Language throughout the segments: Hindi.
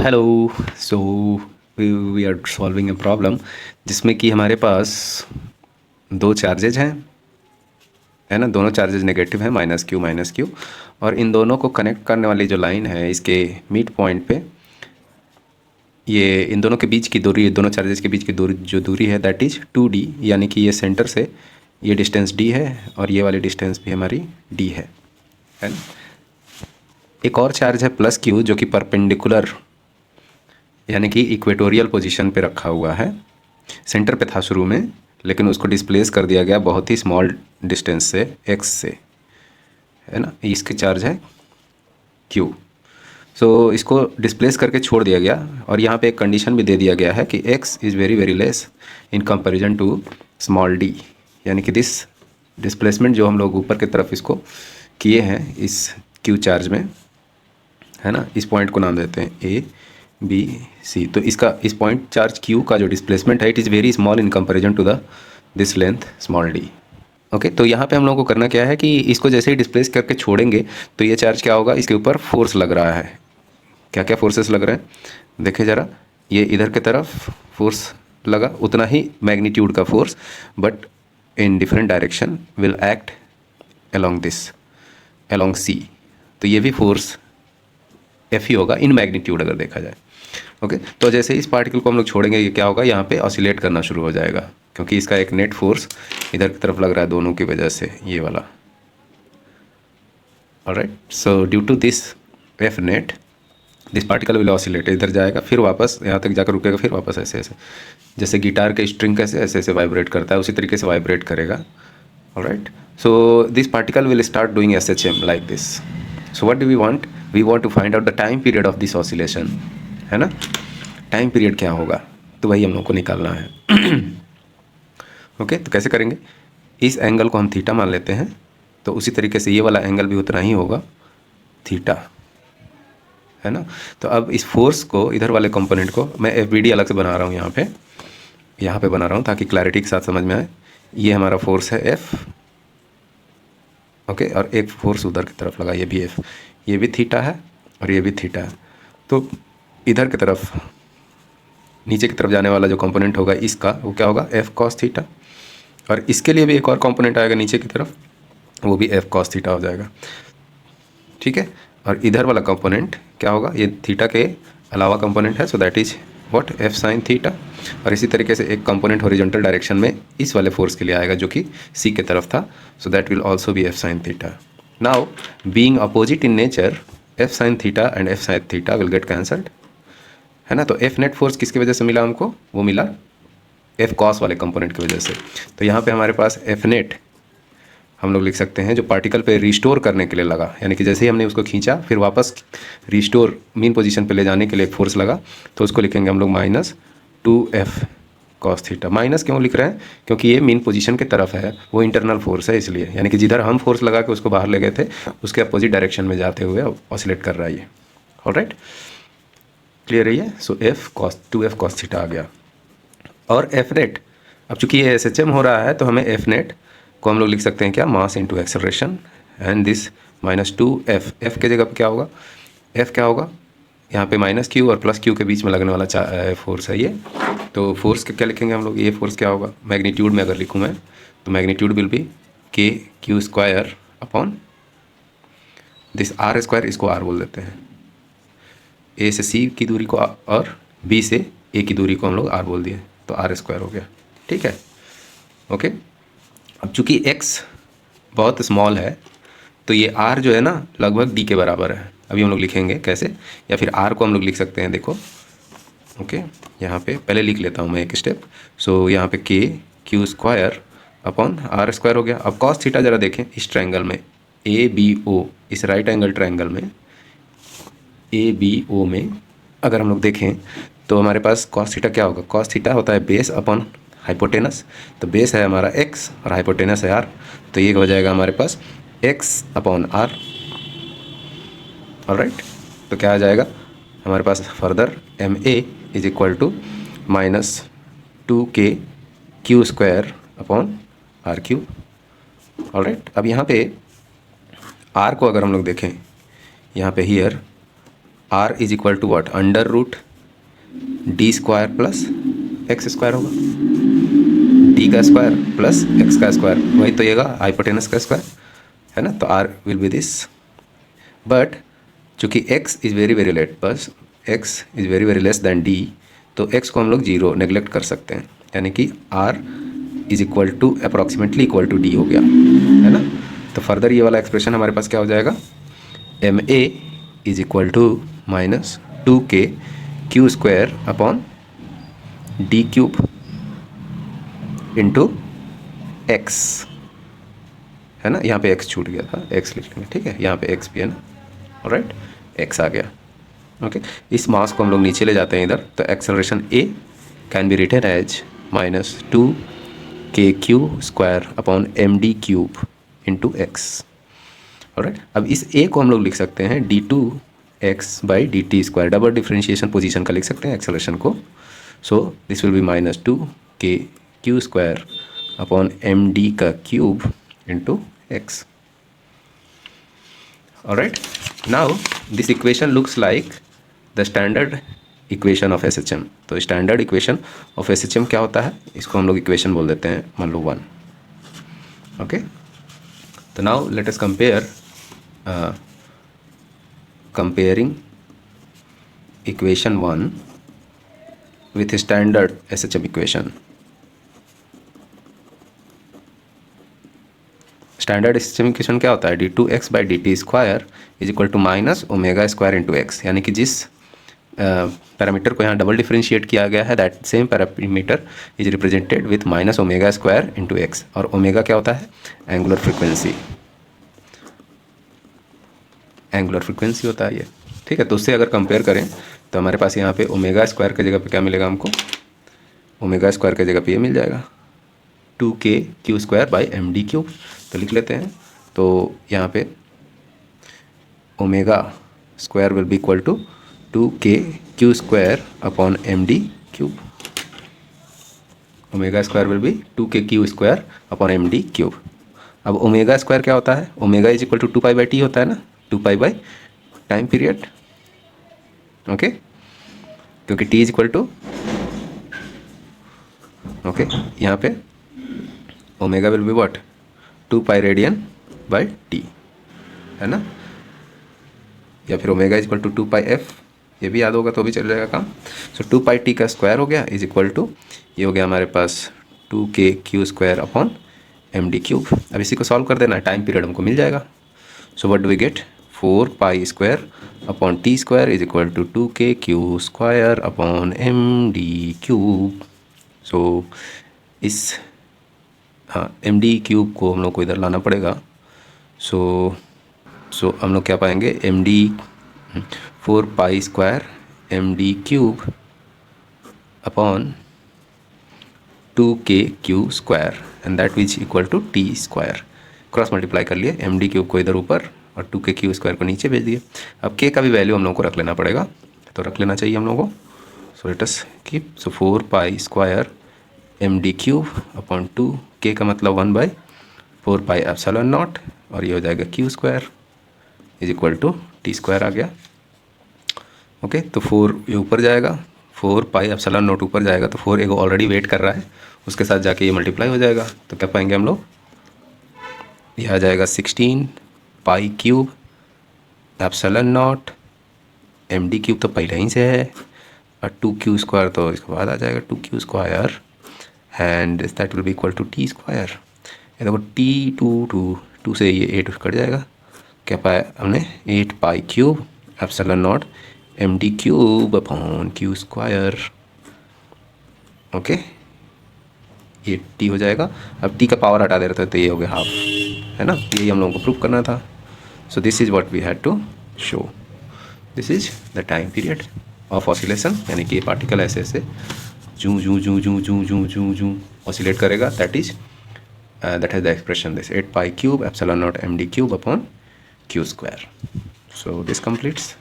Hello. So we are solving a problem जिसमें कि हमारे पास दो चार्जेज हैं, है ना। दोनों चार्जेज नेगेटिव हैं, माइनस क्यू, और इन दोनों को कनेक्ट करने वाली जो लाइन है इसके मिड पॉइंट पे, ये इन दोनों के बीच की दूरी, दोनों चार्जेज के बीच की दूरी, जो दूरी है दैट इज़ 2d, यानी कि ये सेंटर से ये डिस्टेंस d है और ये वाली डिस्टेंस भी हमारी d है ना। एक और चार्ज है प्लस क्यू जो कि परपेंडिकुलर यानी कि इक्वेटोरियल पोजीशन पे रखा हुआ है। सेंटर पे था शुरू में, लेकिन उसको डिस्प्लेस कर दिया गया बहुत ही स्मॉल डिस्टेंस से, x से, है ना। इसके चार्ज है q। सो इसको डिस्प्लेस करके छोड़ दिया गया, और यहाँ पे एक कंडीशन भी दे दिया गया है कि x is very very less in comparison to small d, यानी कि दिस डिस्प्लेसमेंट जो हम लोग ऊपर की तरफ इसको किए हैं इस q चार्ज में, है ना। इस पॉइंट को नाम देते हैं ए बी सी। तो इसका इस पॉइंट चार्ज क्यू का जो डिस्प्लेसमेंट है it is very small in comparison to the this length small d. Okay, तो यहाँ पे हम लोगों को करना क्या है कि इसको जैसे ही डिस्प्लेस करके छोड़ेंगे तो ये चार्ज क्या होगा, इसके ऊपर फोर्स लग रहा है। क्या क्या फोर्सेस लग रहे हैं देखिए ज़रा। ये इधर की तरफ फोर्स लगा, उतना ही मैग्नीट्यूड का force, but in different direction will act along this, along C. तो ये भी फोर्स एफ ही होगा इन मैग्नीट्यूड अगर देखा जाए। ओके, तो जैसे ही इस पार्टिकल को हम लोग छोड़ेंगे ये क्या होगा, यहाँ पे ऑसिलेट करना शुरू हो जाएगा, क्योंकि इसका एक नेट फोर्स इधर की तरफ लग रहा है दोनों की वजह से, ये वाला। Alright, so due to this F net this particle will oscillate, इधर जाएगा फिर वापस यहाँ तक जाकर रुकेगा, फिर वापस ऐसे ऐसे, जैसे गिटार के स्ट्रिंग कैसे ऐसे ऐसे वाइब्रेट करता है उसी तरीके से वाइब्रेट करेगा। Alright, so this particle will start doing SHM like this. So what do we want, we want to find out the time period of this oscillation, है ना। टाइम पीरियड क्या होगा तो वही हम लोग को निकालना है। ओके, तो कैसे करेंगे, इस एंगल को हम थीटा मान लेते हैं, तो उसी तरीके से ये वाला एंगल भी उतना ही होगा थीटा, है ना। तो अब इस फोर्स को, इधर वाले कंपोनेंट को मैं FBD अलग से बना रहा हूँ, यहाँ पे बना रहा हूँ ताकि क्लैरिटी के साथ समझ में आए। ये हमारा फोर्स है F, ओके, और एक फोर्स उधर की तरफ लगा, ये भी F, ये भी थीटा है और ये भी थीटा है। तो इधर की तरफ नीचे की तरफ जाने वाला जो कंपोनेंट होगा इसका, वो क्या होगा, F cos थीटा, और इसके लिए भी एक और कंपोनेंट आएगा नीचे की तरफ, वो भी F cos थीटा हो जाएगा, ठीक है। और इधर वाला कंपोनेंट क्या होगा, ये थीटा के अलावा कंपोनेंट है, so that is what, F sin theta. और इसी तरीके से एक कंपोनेंट हॉरिजॉन्टल डायरेक्शन में इस वाले फोर्स के लिए आएगा जो कि C के तरफ था, so that will also be F sin theta. Now being opposite in nature, F sin theta and F sin theta will get cancelled, है ना। तो F नेट फोर्स किसकी वजह से मिला हमको, वो मिला F cos वाले कंपोनेंट की वजह से। तो यहाँ पे हमारे पास F नेट हम लोग लिख सकते हैं जो पार्टिकल पे रिस्टोर करने के लिए लगा, यानी कि जैसे ही हमने उसको खींचा फिर वापस रिस्टोर मीन पोजीशन पे ले जाने के लिए फोर्स लगा, तो उसको लिखेंगे हम लोग -2F cos थीटा। माइनस क्यों लिख रहे हैं, क्योंकि ये मीन पोजीशन की तरफ है, वो इंटरनल फोर्स है इसलिए, यानी कि जिधर हम फोर्स लगा के उसको बाहर ले गए थे उसके अपोजिट डायरेक्शन में जाते हुए ऑसिलेट कर रहा है ये। ऑलराइट, क्लियर है ये। So F cos 2F cos theta आ गया। और F नेट, अब चूंकि ये SHM हो रहा है तो हमें F नेट को हम लोग लिख सकते हैं क्या, mass into acceleration, and this -2F, F के जगह पे क्या होगा, F क्या होगा, यहाँ पे -Q और +Q के बीच में लगने वाला फोर्स है ये। तो फोर्स क्या लिखेंगे हम लोग, ये फोर्स क्या होगा, मैग्नीट्यूड में अगर लिखूँ मैं तो magnitude will be KQ² upon this R², इसको R बोल देते हैं, A से C की दूरी को और B से A की दूरी को हम लोग R बोल दिए, तो R² हो गया, ठीक है। ओके, अब चूंकि x बहुत स्मॉल है तो ये r जो है ना लगभग d के बराबर है। अभी हम लोग लिखेंगे कैसे, या फिर r को हम लोग लिख सकते हैं, देखो। ओके, यहाँ पे पहले लिख लेता हूँ मैं एक स्टेप। सो यहाँ पे KQ² अपॉन R² हो गया। अब cos थीटा ज़रा देखें, इस ट्रायंगल में ABO, इस राइट एंगल ट्रायंगल में ABO में अगर हम लोग देखें तो हमारे पास cos थीटा क्या होगा, cos थीटा होता है बेस अपॉन हाइपोटेनस। तो बेस है हमारा x और हाइपोटेनस है r, तो ये हो जाएगा हमारे पास x अपॉन r। ऑलराइट, तो क्या आ जाएगा हमारे पास further, MA is equal to -2KQ² upon R3। Alright, अब यहाँ पे r को अगर हम लोग देखें, यहाँ पे here R is equal to what, under root D square plus X square होगा, डी का स्क्वायर प्लस एक्स का स्क्वायर, वही तो येगा हाइपोटेनस का स्क्वायर है ना। तो R will be this, but चूँकि X is very very late, बस X is very very less than D, तो एक्स को हम लोग जीरो नेग्लेक्ट कर सकते हैं, यानी कि r is equal to approximately equal to d हो गया, है ना। तो फर्दर ये वाला एक्सप्रेशन हमारे पास क्या हो जाएगा, m a is equal to minus 2k Q square upon d cube into x, है ना। यहाँ पे एक्स छूट गया था, एक्स लिख लेंगे, ठीक है, यहाँ पे एक्स भी है ना, ऑलराइट, एक्स आ गया। ओके, इस मास को हम लोग नीचे ले जाते हैं इधर, तो acceleration a can be written as minus 2k Q square upon M D cube into x, alright. अब इस ए को हम लोग लिख सकते हैं d2x by D T square, double differentiation position का लिख सकते हैं एक्सेलरेशन को। So this will be minus 2k Q square upon M D का cube into x, alright. Now this equation looks like the standard equation of SHM। तो स्टैंडर्ड इक्वेशन ऑफ SHM क्या होता है, इसको हम लोग इक्वेशन बोल देते हैं, मान लो 1। ओके, तो now let us compare comparing equation 1 with standard SHM equation. Standard SHM equation क्या होता है, d2x by D T square is equal to minus omega square into x, यानी कि जिस पैरामीटर को यहाँ डबल डिफ्रेंशिएट किया गया है that same parameter is represented with minus omega square into x, और ओमेगा क्या होता है, एंगुलर फ्रिक्वेंसी, एंगुलर फ्रिक्वेंसी होता है ये, ठीक है। तो उससे अगर कंपेयर करें तो हमारे पास यहाँ पे ओमेगा स्क्वायर की जगह पे क्या मिलेगा हमको, ओमेगा स्क्वायर की जगह पे ये मिल जाएगा 2k Q square by m D cube. तो लिख लेते हैं, तो यहाँ पे omega square will be equal to 2k Q square upon M D cube, omega square will be 2k Q square upon M D cube. अब ओमेगा स्क्वायर क्या होता है, omega is equal to 2 pi by t होता है ना, 2 pi by time period, okay, क्योंकि t is equal to, okay, यहाँ पे omega will be what, 2 pi radian by t, है ना, या फिर omega is equal to 2 pi f, ये भी याद होगा तो भी चल जाएगा काम। सो 2 पाई टी का स्क्वायर हो गया इज इक्वल टू, ये हो गया हमारे पास 2k Q square upon M D cube. अब इसी को सॉल्व कर देना, टाइम पीरियड हमको मिल जाएगा। So what do we get, 4 pi square upon T square is equal to 2k Q square upon M D cube. So इस, हाँ, एम डी क्यूब को हम लोग को इधर लाना पड़ेगा। सो हम लोग क्या पाएंगे, m d 4 pi square m D cube upon 2k Q square and that is equal to T square. Cross multiply कर लिए, एम डी क्यूब को इधर ऊपर और 2k क्यू स्क्वायर को नीचे भेज दिए। अब k का भी वैल्यू हम लोग को रख लेना पड़ेगा, तो रख लेना चाहिए हम लोग को। So let us keep, so 4 pi square m D cube upon 2k का मतलब 1/4 पाई एप्सिलॉन नॉट, और ये हो जाएगा Q square is equal to T square आ गया। ओके, तो 4 ये ऊपर जाएगा, 4 पाई एप्सिलॉन नॉट ऊपर जाएगा, तो 4 एगो ऑलरेडी वेट कर रहा है, उसके साथ जाके ये मल्टीप्लाई हो जाएगा। तो क्या पाएंगे हम लोग, ये आ जाएगा 16 pi cube epsilon naught m D cube तो पहले ही से है, और 2q स्क्वायर तो इसके बाद आ जाएगा 2q square and that will be equal to T square. ये देखो टी 2 से ये 8 कट जाएगा, क्या पाया हमने, 8 pi cube epsilon naught m D cube upon q square. Okay, ये टी हो जाएगा। अब टी का पावर हटा दे रहे थे तो ये हो गया हाफ, है ना, यही हम लोगों को प्रूव करना था। So this is what we had to show, this is the time period of oscillation, यानी कि ये पार्टिकल ऐसे ऐसे जूं जूं जूं जूं जूं जूं जूं जूं ऑसिलेट करेगा, that is that has the expression this 8 pi cube epsilon naught m D cube upon q square. So this completes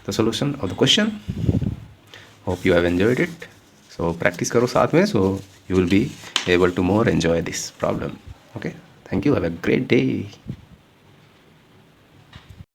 the solution of the question. Hope you have enjoyed it. So practice करो साथ में, so you will be able to more enjoy this problem. Okay, thank you, have a great day.